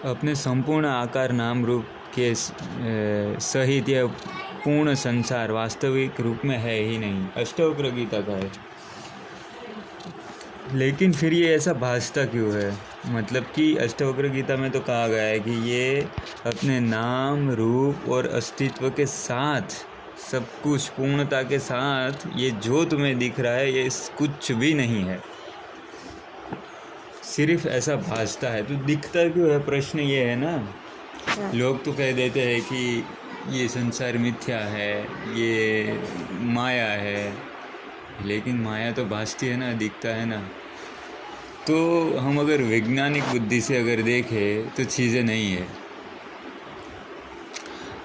अपने संपूर्ण आकार नाम रूप के सहित यह पूर्ण संसार वास्तविक रूप में है ही नहीं। अष्टवक्र गीता का है। लेकिन फिर ये ऐसा भासता क्यों है? मतलब कि अष्टवक्र गीता में तो कहा गया है कि ये अपने नाम रूप और अस्तित्व के साथ, सब कुछ पूर्णता के साथ, ये जो तुम्हें दिख रहा है ये कुछ भी नहीं है, सिर्फ ऐसा भासता है। तो दिखता क्यों है? प्रश्न ये है ना। लोग तो कह देते हैं कि ये संसार मिथ्या है, ये माया है, लेकिन माया तो भासती है ना, दिखता है ना। तो हम अगर वैज्ञानिक बुद्धि से अगर देखें तो चीज़ें नहीं है।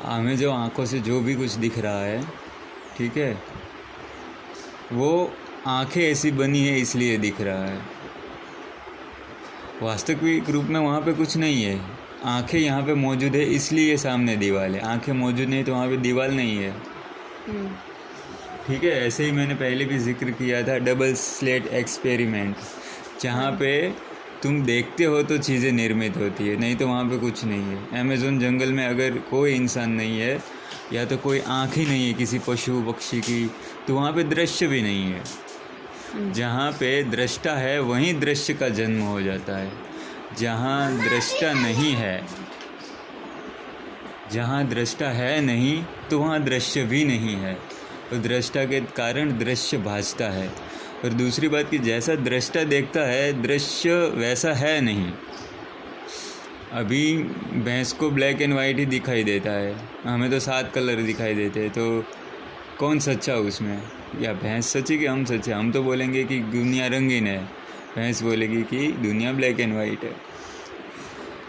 हमें जो आँखों से जो भी कुछ दिख रहा है, ठीक है, वो आँखें ऐसी बनी है इसलिए दिख रहा है। वास्तविक रूप में वहाँ पे कुछ नहीं है। आँखें यहाँ पे मौजूद है इसलिए सामने दीवार है। आँखें मौजूद नहीं तो वहाँ पे दीवार नहीं है। ठीक है। ऐसे ही मैंने पहले भी जिक्र किया था डबल स्लिट एक्सपेरिमेंट, जहाँ पे तुम देखते हो तो चीज़ें निर्मित होती है, नहीं तो वहाँ पे कुछ नहीं है। अमेज़न जंगल में अगर कोई इंसान नहीं है या तो कोई आँख ही नहीं है किसी पशु पक्षी की, तो वहाँ पे दृश्य भी नहीं है। जहाँ पे दृष्टा है वहीं दृश्य का जन्म हो जाता है। जहाँ दृष्टा नहीं है, जहाँ दृष्टा है नहीं तो वहाँ दृश्य भी नहीं है, और दृष्टा के कारण दृश्य भासता है। और दूसरी बात कि जैसा दृष्टा देखता है दृश्य वैसा है नहीं। अभी भैंस को ब्लैक एंड वाइट ही दिखाई देता है, हमें तो 7 कलर दिखाई देते हैं। तो कौन सच्चा उसमें? या भैंस सच्ची कि हम सच्चे? हम तो बोलेंगे कि दुनिया रंगीन है, भैंस बोलेगी कि दुनिया ब्लैक एंड वाइट है।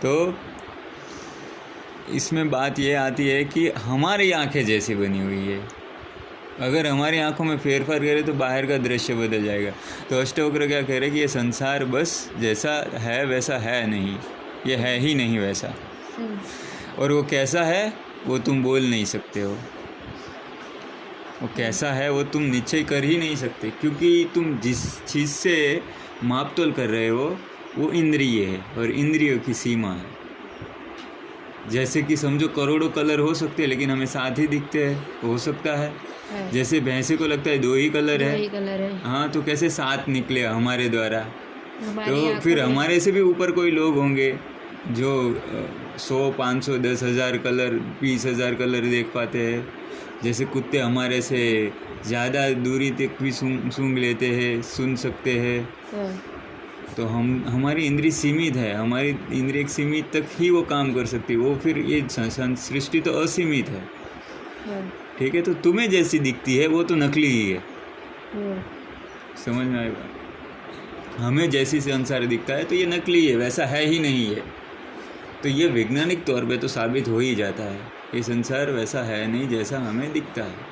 तो इसमें बात ये आती है कि हमारी आंखें जैसी बनी हुई है, अगर हमारी आंखों में फेरफार करें तो बाहर का दृश्य बदल जाएगा। तो अष्टवक्र क्या कह रहे हैं कि ये संसार बस जैसा है वैसा है नहीं, ये है ही नहीं वैसा। और वो कैसा है वो तुम बोल नहीं सकते हो, वो कैसा है वो तुम निश्चय कर ही नहीं सकते, क्योंकि तुम जिस चीज़ से मापतोल कर रहे हो वो इंद्रिय है, और इंद्रियों की सीमा है। जैसे कि समझो करोड़ों कलर हो सकते हैं लेकिन हमें 7 ही दिखते हैं, हो सकता है। जैसे भैंसे को लगता है 2 ही कलर है, हाँ, तो कैसे 7 निकले हमारे द्वारा? तो फिर हमारे से भी ऊपर कोई लोग होंगे जो 100, 500, 10,000 कलर, 20,000 कलर देख पाते हैं। जैसे कुत्ते हमारे से ज़्यादा दूरी तक भी सूंघ लेते हैं, सुन सकते हैं। तो हमारी इंद्रिय सीमित है, हमारी इंद्रिय सीमित तक ही वो काम कर सकती है। वो फिर ये सृष्टि तो असीमित है, ठीक है। तो तुम्हें जैसी दिखती है वो तो नकली ही है, समझ में आएगा। हमें जैसी संसार दिखता है तो ये नकली है, वैसा है ही नहीं है। तो ये वैज्ञानिक तौर पे तो साबित हो ही जाता है, ये संसार वैसा है नहीं जैसा हमें दिखता है।